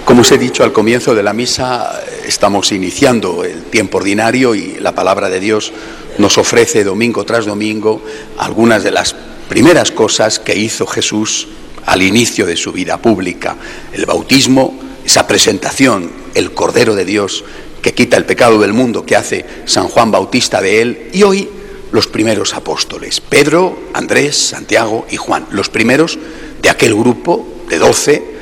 Como os he dicho al comienzo de la misa, estamos iniciando el tiempo ordinario y la palabra de Dios nos ofrece domingo tras domingo algunas de las primeras cosas que hizo Jesús al inicio de su vida pública. El bautismo, esa presentación, el Cordero de Dios que quita el pecado del mundo que hace San Juan Bautista de él, y hoy los primeros apóstoles, Pedro, Andrés, Santiago y Juan, los primeros de aquel grupo de 12,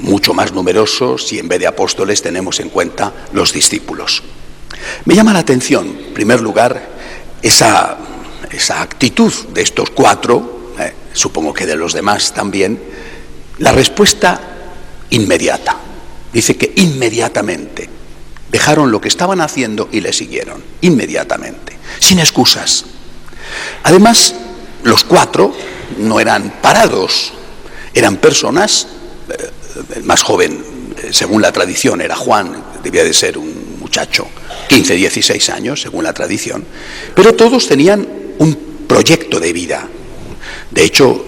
mucho más numerosos si en vez de apóstoles tenemos en cuenta los discípulos. Me llama la atención, en primer lugar, esa actitud de estos cuatro, supongo que de los demás también, la respuesta inmediata. Dice que inmediatamente dejaron lo que estaban haciendo y le siguieron, inmediatamente, sin excusas. Además, los cuatro no eran parados, eran personas. El más joven, según la tradición, era Juan, debía de ser un muchacho, 15, 16 años, según la tradición, pero todos tenían un proyecto de vida. De hecho,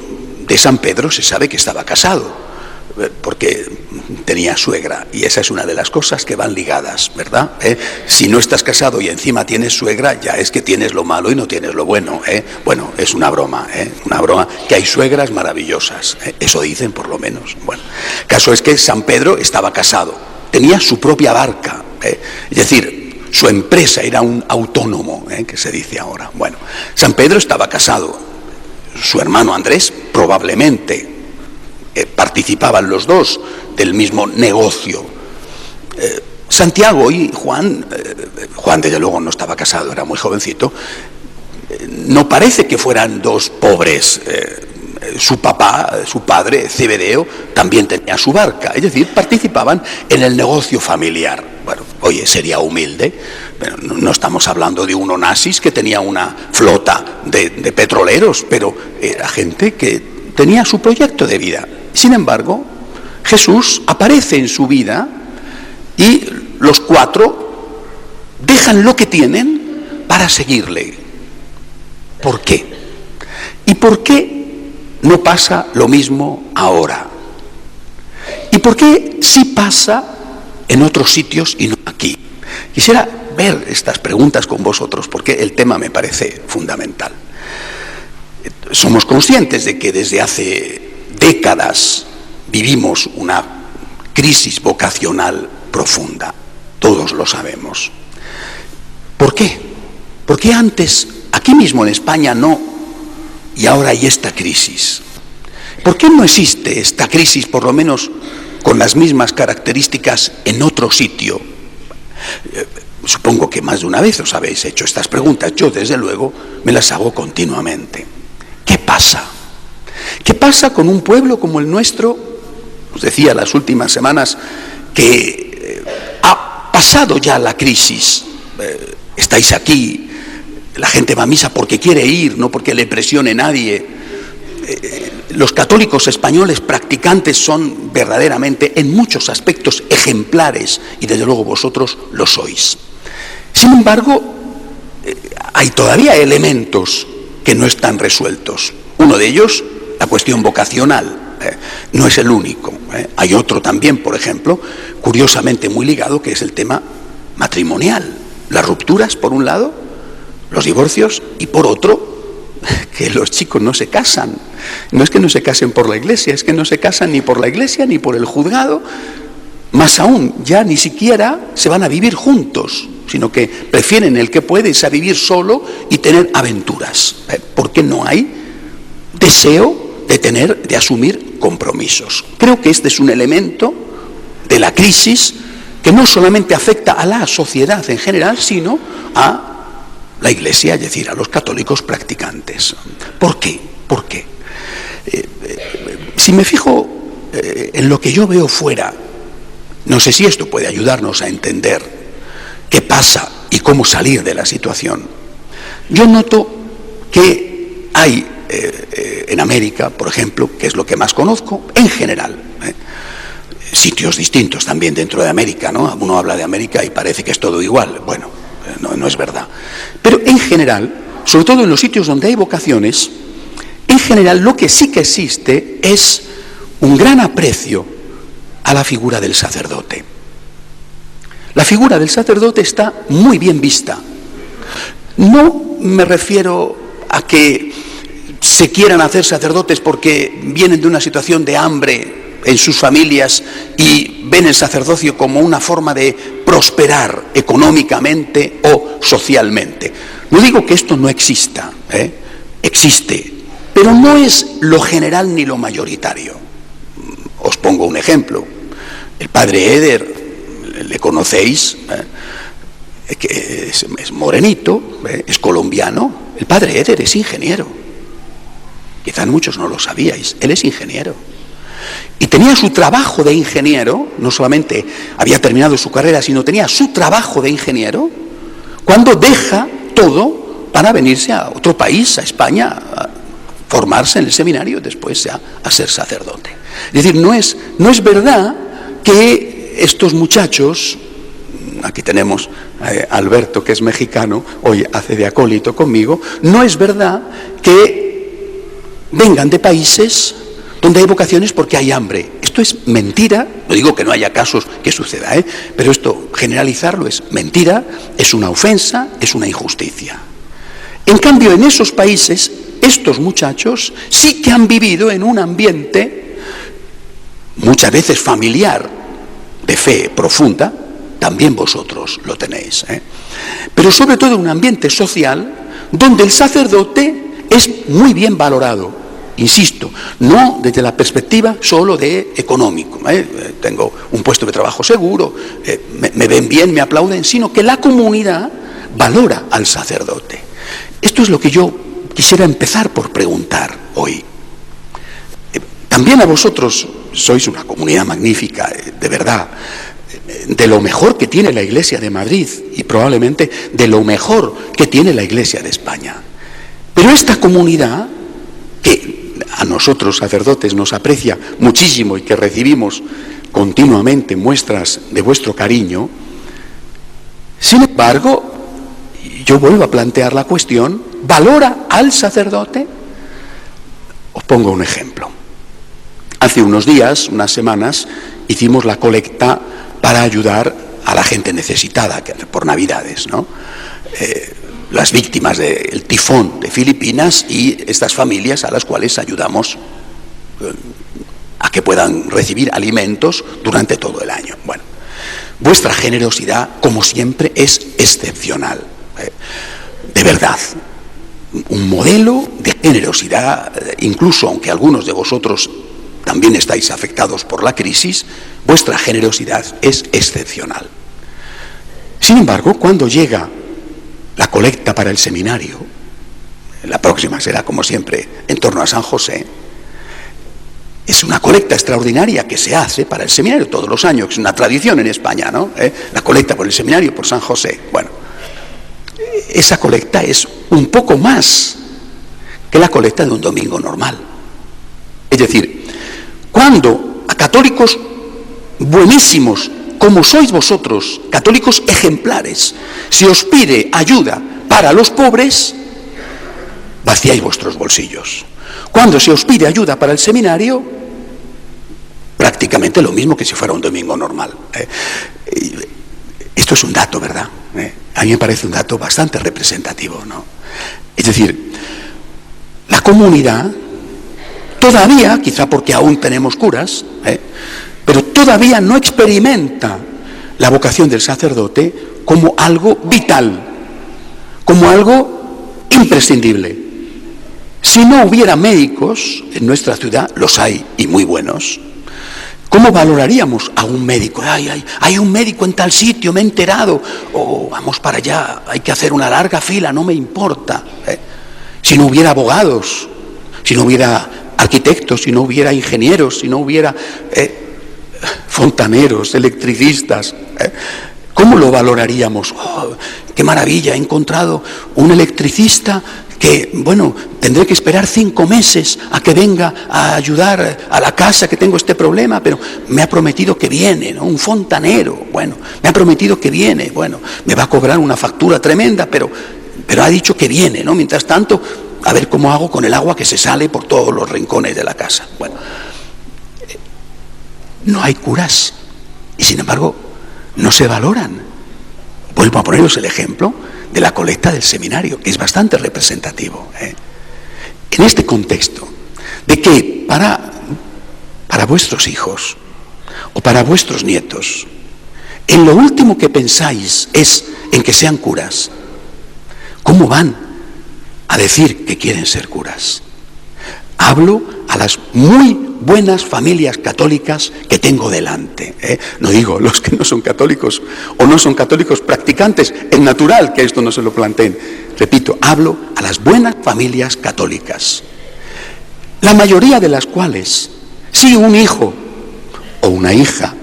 de San Pedro se sabe que estaba casado, porque tenía suegra, y esa es una de las cosas que van ligadas, ¿verdad? Si no estás casado y encima tienes suegra, ya es que tienes lo malo y no tienes lo bueno, Bueno, es una broma, que hay suegras maravillosas, eso dicen por lo menos. Bueno, el caso es que San Pedro estaba casado, tenía su propia barca, es decir, su empresa, era un autónomo, que se dice ahora. Bueno, San Pedro estaba casado, su hermano Andrés probablemente, participaban los dos del mismo negocio. Santiago y Juan, Juan desde luego no estaba casado, era muy jovencito, no parece que fueran dos pobres. Su papá, su padre, Zebedeo, también tenía su barca, es decir, participaban en el negocio familiar. Bueno, oye, sería humilde, pero no estamos hablando de un Onassis que tenía una flota de petroleros, pero era gente que tenía su proyecto de vida. Sin embargo, Jesús aparece en su vida y los cuatro dejan lo que tienen para seguirle. ¿Por qué? ¿Y por qué no pasa lo mismo ahora? ¿Y por qué sí pasa en otros sitios y no aquí? Quisiera ver estas preguntas con vosotros porque el tema me parece fundamental. Somos conscientes de que desde hace décadas vivimos una crisis vocacional profunda, todos lo sabemos. ¿Por qué? ¿Por qué antes, aquí mismo en España no, y ahora hay esta crisis? ¿Por qué no existe esta crisis, por lo menos con las mismas características, en otro sitio? Supongo que más de una vez os habéis hecho estas preguntas, yo desde luego me las hago continuamente. ¿Qué pasa? ¿Qué pasa con un pueblo como el nuestro? Os decía las últimas semanas que ha pasado ya la crisis. Estáis aquí, la gente va a misa porque quiere ir, no porque le presione nadie. Los católicos españoles practicantes son verdaderamente, en muchos aspectos, ejemplares, y desde luego vosotros lo sois. Sin embargo, hay todavía elementos que no están resueltos. Uno de ellos, la cuestión vocacional, no es el único. Hay otro también, por ejemplo, curiosamente muy ligado, que es el tema matrimonial. Las rupturas, por un lado, los divorcios, y por otro, que los chicos no se casan. No es que no se casen por la iglesia, es que no se casan ni por la iglesia ni por el juzgado. Más aún, ya ni siquiera se van a vivir juntos, sino que prefieren el que puede irse a vivir solo y tener aventuras, porque no hay deseo de asumir compromisos. Creo que este es un elemento de la crisis que no solamente afecta a la sociedad en general, sino a la Iglesia, es decir, a los católicos practicantes. ¿Por qué? ¿Por qué? Si me fijo en lo que yo veo fuera, no sé si esto puede ayudarnos a entender qué pasa y cómo salir de la situación. Yo noto que hay en América, por ejemplo, que es lo que más conozco, en general, sitios distintos también dentro de América, ¿no? Uno habla de América y parece que es todo igual. Bueno, no es verdad. Pero en general, sobre todo en los sitios donde hay vocaciones, en general lo que sí que existe es un gran aprecio a la figura del sacerdote. La figura del sacerdote está muy bien vista. No me refiero a que se quieran hacer sacerdotes porque vienen de una situación de hambre en sus familias y ven el sacerdocio como una forma de prosperar económicamente o socialmente. No digo que esto no exista, existe, pero no es lo general ni lo mayoritario. Os pongo un ejemplo. El padre Eder, le conocéis, que es morenito, es colombiano. El padre Eder es ingeniero. Quizás muchos no lo sabíais, él es ingeniero. Y tenía su trabajo de ingeniero, no solamente había terminado su carrera, sino tenía su trabajo de ingeniero, cuando deja todo para venirse a otro país, a España, a formarse en el seminario, después a ser sacerdote. Es decir, no es verdad que estos muchachos, aquí tenemos a Alberto, que es mexicano, hoy hace de acólito conmigo, no es verdad que vengan de países donde hay vocaciones porque hay hambre. Esto es mentira. No digo que no haya casos que suceda, pero esto, generalizarlo, es mentira, es una ofensa, es una injusticia. En cambio, en esos países, estos muchachos sí que han vivido en un ambiente, muchas veces familiar, de fe profunda. También vosotros lo tenéis, pero sobre todo un ambiente social donde el sacerdote es muy bien valorado. Insisto, no desde la perspectiva solo de económico, tengo un puesto de trabajo seguro, me ven bien, me aplauden, sino que la comunidad valora al sacerdote. Esto es lo que yo quisiera empezar por preguntar hoy. También a vosotros sois una comunidad magnífica, de verdad, de lo mejor que tiene la Iglesia de Madrid y probablemente de lo mejor que tiene la Iglesia de España. Pero esta comunidad, que a nosotros sacerdotes nos aprecia muchísimo y que recibimos continuamente muestras de vuestro cariño, sin embargo, yo vuelvo a plantear la cuestión, ¿valora al sacerdote? Os pongo un ejemplo. Hace unos días, unas semanas, hicimos la colecta para ayudar a la gente necesitada por Navidades, ¿no? Las víctimas del tifón de Filipinas y estas familias a las cuales ayudamos a que puedan recibir alimentos durante todo el año. Bueno, vuestra generosidad, como siempre, es excepcional. De verdad, un modelo de generosidad, incluso aunque algunos de vosotros también estáis afectados por la crisis, vuestra generosidad es excepcional. Sin embargo, cuando llega la colecta para el seminario, la próxima será, como siempre, en torno a San José, es una colecta extraordinaria que se hace para el seminario todos los años, que es una tradición en España, ¿no? La colecta por el seminario, por San José. Bueno, esa colecta es un poco más que la colecta de un domingo normal. Es decir, cuando a católicos buenísimos, como sois vosotros, católicos ejemplares, se os pide ayuda para los pobres, vaciáis vuestros bolsillos. Cuando se os pide ayuda para el seminario, prácticamente lo mismo que si fuera un domingo normal. Esto es un dato, ¿verdad? A mí me parece un dato bastante representativo, ¿no? Es decir, la comunidad todavía, quizá porque aún tenemos curas, pero todavía no experimenta la vocación del sacerdote como algo vital, como algo imprescindible. Si no hubiera médicos en nuestra ciudad, los hay y muy buenos, ¿cómo valoraríamos a un médico? Hay un médico en tal sitio, me he enterado, vamos para allá, hay que hacer una larga fila, no me importa. Si no hubiera abogados, si no hubiera arquitectos, si no hubiera ingenieros, si no hubiera fontaneros, electricistas, ¿cómo lo valoraríamos? ¡Qué maravilla! He encontrado un electricista que, bueno, tendré que esperar 5 meses a que venga a ayudar a la casa, que tengo este problema, pero me ha prometido que viene, ¿no? Un fontanero, bueno, me ha prometido que viene, bueno, me va a cobrar una factura tremenda, pero ha dicho que viene, ¿no? Mientras tanto, a ver cómo hago con el agua que se sale por todos los rincones de la casa. Bueno, no hay curas y sin embargo no se valoran. Vuelvo a poneros el ejemplo de la colecta del seminario, que es bastante representativo, En este contexto de que para vuestros hijos o para vuestros nietos, en lo último que pensáis es en que sean curas, ¿cómo van a decir que quieren ser curas? Hablo a las muy buenas familias católicas que tengo delante, No digo los que no son católicos o no son católicos practicantes, es natural que esto no se lo planteen. Repito, hablo a las buenas familias católicas, la mayoría de las cuales, si un hijo o una hija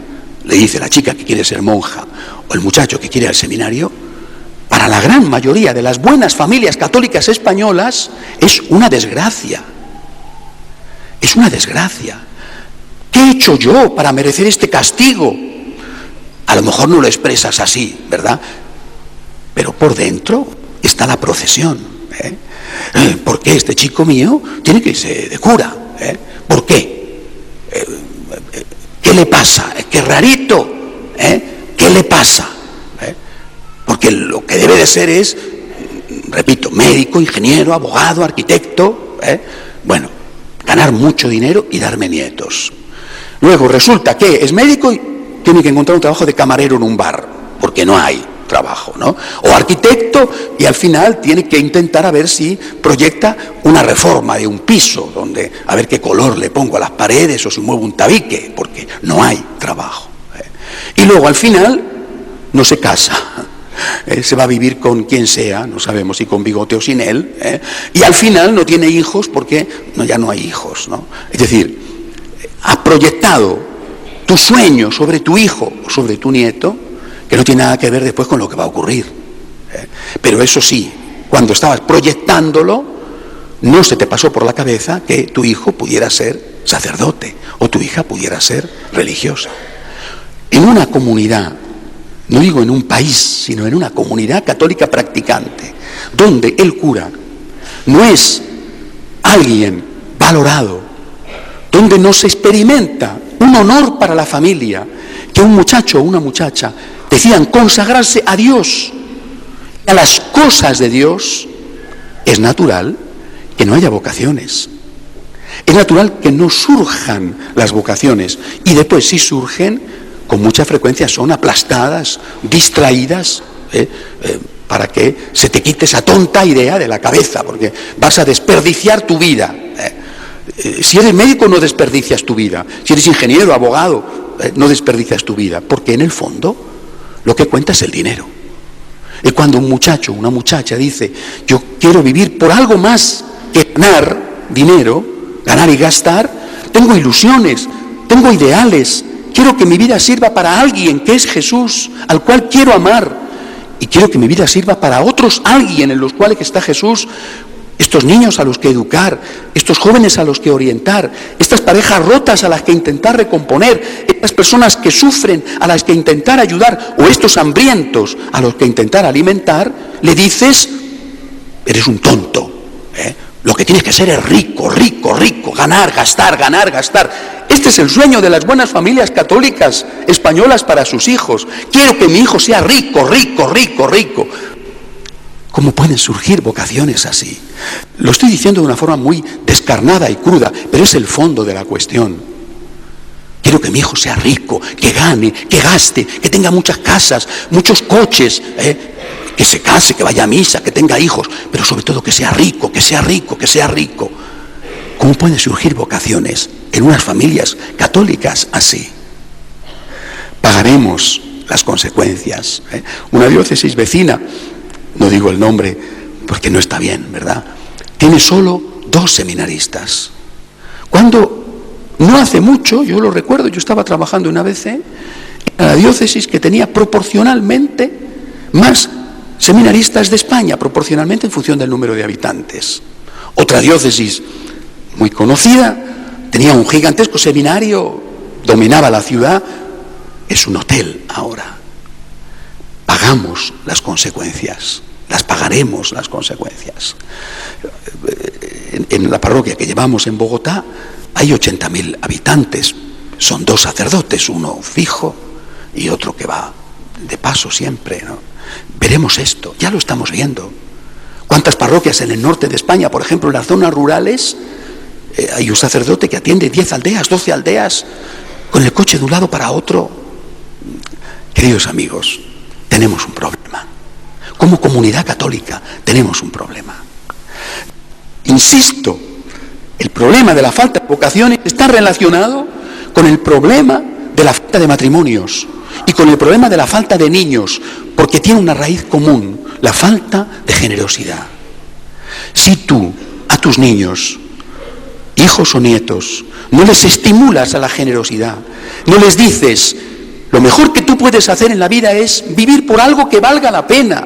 le dice a la chica que quiere ser monja o el muchacho que quiere ir al seminario, para la gran mayoría de las buenas familias católicas españolas es una desgracia. Es una desgracia. ¿Qué he hecho yo para merecer este castigo? A lo mejor no lo expresas así, ¿verdad? Pero por dentro está la procesión. ¿Por qué este chico mío tiene que irse de cura? ¿Por qué? ¿Qué le pasa? ¡Qué rarito! ¿Qué le pasa? Porque lo que debe de ser es, repito, médico, ingeniero, abogado, arquitecto, bueno, ganar mucho dinero y darme nietos. Luego resulta que es médico y tiene que encontrar un trabajo de camarero en un bar, porque no hay trabajo, ¿no? O arquitecto y al final tiene que intentar a ver si proyecta una reforma de un piso, donde a ver qué color le pongo a las paredes o si muevo un tabique, porque no hay trabajo. Y luego al final no se casa. Se va a vivir con quien sea, no sabemos si con bigote o sin él, y al final no tiene hijos porque ya no hay hijos, ¿no? Es decir, has proyectado tu sueño sobre tu hijo o sobre tu nieto, que no tiene nada que ver después con lo que va a ocurrir. Pero eso sí, cuando estabas proyectándolo, no se te pasó por la cabeza que tu hijo pudiera ser sacerdote o tu hija pudiera ser religiosa. En una comunidad, no digo en un país, sino en una comunidad católica practicante, donde el cura no es alguien valorado, donde no se experimenta un honor para la familia, que un muchacho o una muchacha decidan consagrarse a Dios, a las cosas de Dios, es natural que no haya vocaciones. Es natural que no surjan las vocaciones y después si surgen, con mucha frecuencia son aplastadas, distraídas, para que se te quite esa tonta idea de la cabeza, porque vas a desperdiciar tu vida. Si eres médico no desperdicias tu vida, si eres ingeniero, abogado, no desperdicias tu vida, porque en el fondo lo que cuenta es el dinero. Y cuando un muchacho, una muchacha dice, yo quiero vivir por algo más que ganar dinero, ganar y gastar, tengo ilusiones, tengo ideales, quiero que mi vida sirva para alguien que es Jesús, al cual quiero amar, y quiero que mi vida sirva para otros alguien en los cuales está Jesús, estos niños a los que educar, estos jóvenes a los que orientar, estas parejas rotas a las que intentar recomponer, estas personas que sufren a las que intentar ayudar, o estos hambrientos a los que intentar alimentar, le dices, eres un tonto, Lo que tienes que ser es rico, rico, rico, ganar, gastar, ganar, gastar. Este es el sueño de las buenas familias católicas españolas para sus hijos. Quiero que mi hijo sea rico, rico, rico, rico. ¿Cómo pueden surgir vocaciones así? Lo estoy diciendo de una forma muy descarnada y cruda, pero es el fondo de la cuestión. Quiero que mi hijo sea rico, que gane, que gaste, que tenga muchas casas, muchos coches, que se case, que vaya a misa, que tenga hijos, pero sobre todo que sea rico, que sea rico, que sea rico. ¿Cómo pueden surgir vocaciones en unas familias católicas así? Pagaremos las consecuencias. Una diócesis vecina, no digo el nombre porque no está bien, ¿verdad?, tiene solo 2 seminaristas. Cuando no hace mucho, yo lo recuerdo, yo estaba trabajando en ABC, en la diócesis que tenía proporcionalmente más seminaristas de España, proporcionalmente en función del número de habitantes. Otra diócesis muy conocida tenía un gigantesco seminario, dominaba la ciudad, es un hotel ahora. Pagamos las consecuencias, las pagaremos las consecuencias. En la parroquia que llevamos en Bogotá hay 80.000 habitantes, son 2 sacerdotes, uno fijo y otro que va de paso siempre, ¿no? Veremos esto, ya lo estamos viendo. ¿Cuántas parroquias en el norte de España, por ejemplo, en las zonas rurales, hay un sacerdote que atiende 10 aldeas, 12 aldeas, con el coche de un lado para otro? Queridos amigos, tenemos un problema. Como comunidad católica tenemos un problema. Insisto, el problema de la falta de vocaciones está relacionado con el problema de la falta de matrimonios y con el problema de la falta de niños, porque tiene una raíz común, la falta de generosidad. Si tú a tus niños, hijos o nietos, no les estimulas a la generosidad, no les dices, lo mejor que tú puedes hacer en la vida es vivir por algo que valga la pena.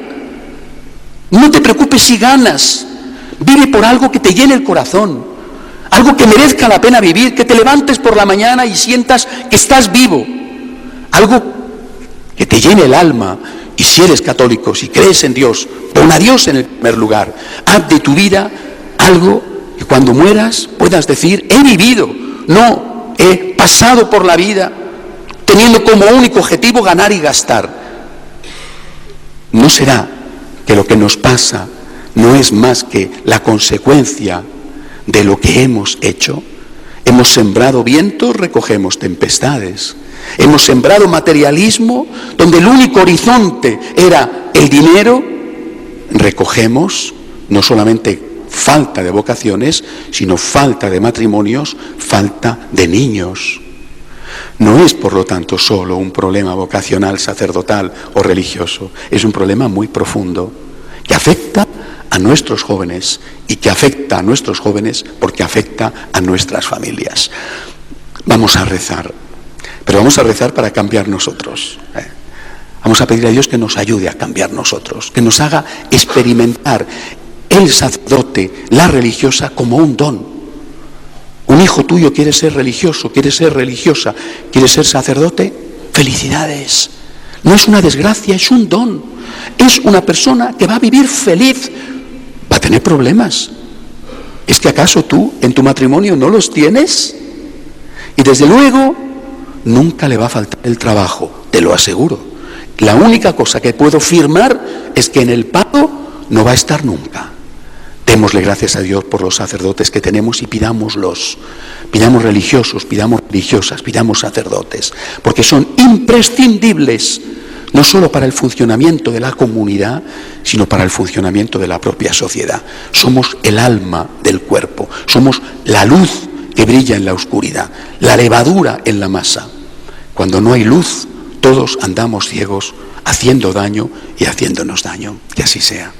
No te preocupes si ganas, vive por algo que te llene el corazón, algo que merezca la pena vivir, que te levantes por la mañana y sientas que estás vivo, algo que te llene el alma. Y si eres católico, si crees en Dios, pon a Dios en el primer lugar. Haz de tu vida algo que cuando mueras puedas decir, he vivido, no he pasado por la vida teniendo como único objetivo ganar y gastar. ¿No será que lo que nos pasa no es más que la consecuencia de lo que hemos hecho? Hemos sembrado vientos, recogemos tempestades. Hemos sembrado materialismo, donde el único horizonte era el dinero. Recogemos no solamente falta de vocaciones, sino falta de matrimonios, falta de niños. No es, por lo tanto, solo un problema vocacional, sacerdotal o religioso. Es un problema muy profundo que afecta a nuestros jóvenes y que afecta a nuestros jóvenes porque afecta a nuestras familias. Vamos a rezar, pero vamos a rezar para cambiar nosotros. Vamos a pedir a Dios que nos ayude a cambiar nosotros, que nos haga experimentar el sacerdote, la religiosa, como un don. Un hijo tuyo quiere ser religioso, quiere ser religiosa, quiere ser sacerdote, felicidades. No es una desgracia, es un don. Es una persona que va a vivir feliz. Va a tener problemas. ¿Es que acaso tú en tu matrimonio no los tienes? Y desde luego nunca le va a faltar el trabajo, te lo aseguro. La única cosa que puedo firmar es que en el paro no va a estar nunca. Démosle gracias a Dios por los sacerdotes que tenemos y pidámoslos. Pidamos religiosos, pidamos religiosas, pidamos sacerdotes, porque son imprescindibles, no solo para el funcionamiento de la comunidad, sino para el funcionamiento de la propia sociedad. Somos el alma del cuerpo, somos la luz que brilla en la oscuridad, la levadura en la masa. Cuando no hay luz, todos andamos ciegos, haciendo daño y haciéndonos daño. Que así sea.